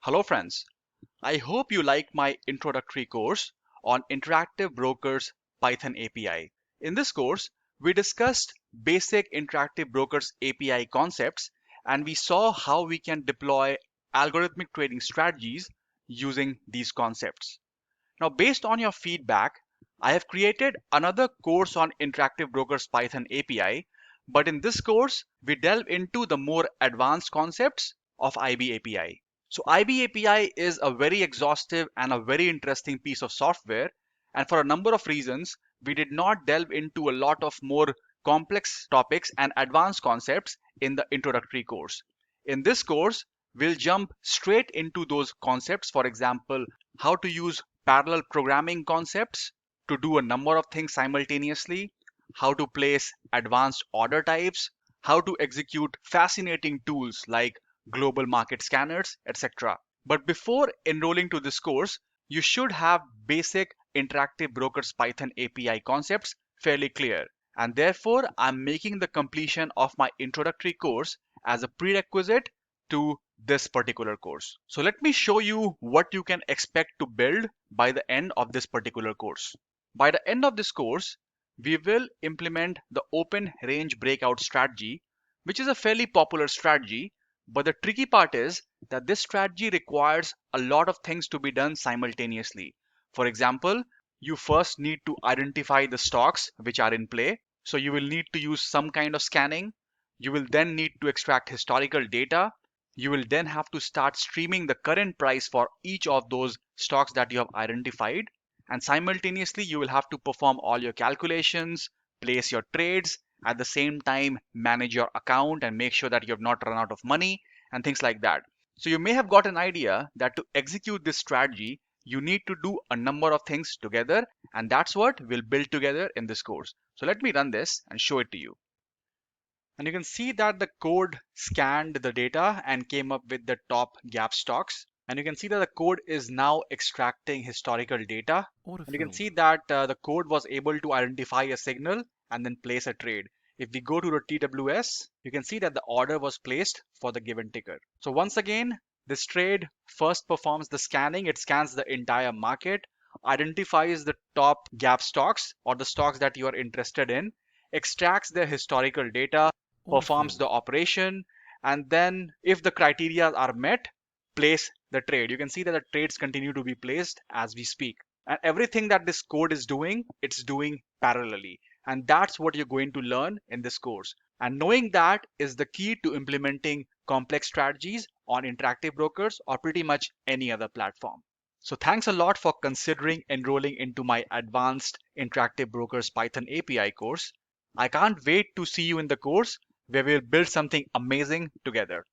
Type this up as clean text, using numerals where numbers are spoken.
Hello friends, I hope you like my introductory course on Interactive Brokers Python API. In this course, we discussed basic Interactive Brokers API concepts and we saw how we can deploy algorithmic trading strategies using these concepts. Now, based on your feedback, I have created another course on Interactive Brokers Python API, but in this course, we delve into the more advanced concepts of IB API. So IB API is a very exhaustive and a very interesting piece of software, and for a number of reasons, we did not delve into a lot of more complex topics and advanced concepts in the introductory course. In this course, we'll jump straight into those concepts. For example, how to use parallel programming concepts to do a number of things simultaneously, how to place advanced order types, how to execute fascinating tools like global market scanners, etc. But before enrolling to this course, you should have basic Interactive Brokers Python API concepts fairly clear. And therefore, I'm making the completion of my introductory course as a prerequisite to this particular course. So let me show you what you can expect to build by the end of this particular course. By the end of this course, we will implement the open range breakout strategy, which is a fairly popular strategy. But the tricky part is that this strategy requires a lot of things to be done simultaneously. For example, you first need to identify the stocks which are in play. So you will need to use some kind of scanning. You will then need to extract historical data. You will then have to start streaming the current price for each of those stocks that you have identified. And simultaneously, you will have to perform all your calculations, place your trades, at the same time, manage your account and make sure that you have not run out of money and things like that. So you may have got an idea that to execute this strategy, you need to do a number of things together. And that's what we'll build together in this course. So let me run this and show it to you. And you can see that the code scanned the data and came up with the top gap stocks. And you can see that the code is now extracting historical data. Order And you can filled. see that the code was able to identify a signal and then place a trade. If we go to the TWS, you can see that the order was placed for the given ticker. So once again, this trade first performs the scanning. It scans the entire market, identifies the top gap stocks or the stocks that you are interested in, extracts their historical data, Order performs filled. the operation, and then if the criteria are met, place the trade. You can see that the trades continue to be placed as we speak. And everything that this code is doing, it's doing parallelly. And that's what you're going to learn in this course. And knowing that is the key to implementing complex strategies on Interactive Brokers or pretty much any other platform. So thanks a lot for considering enrolling into my advanced Interactive Brokers Python API course. I can't wait to see you in the course where we'll build something amazing together.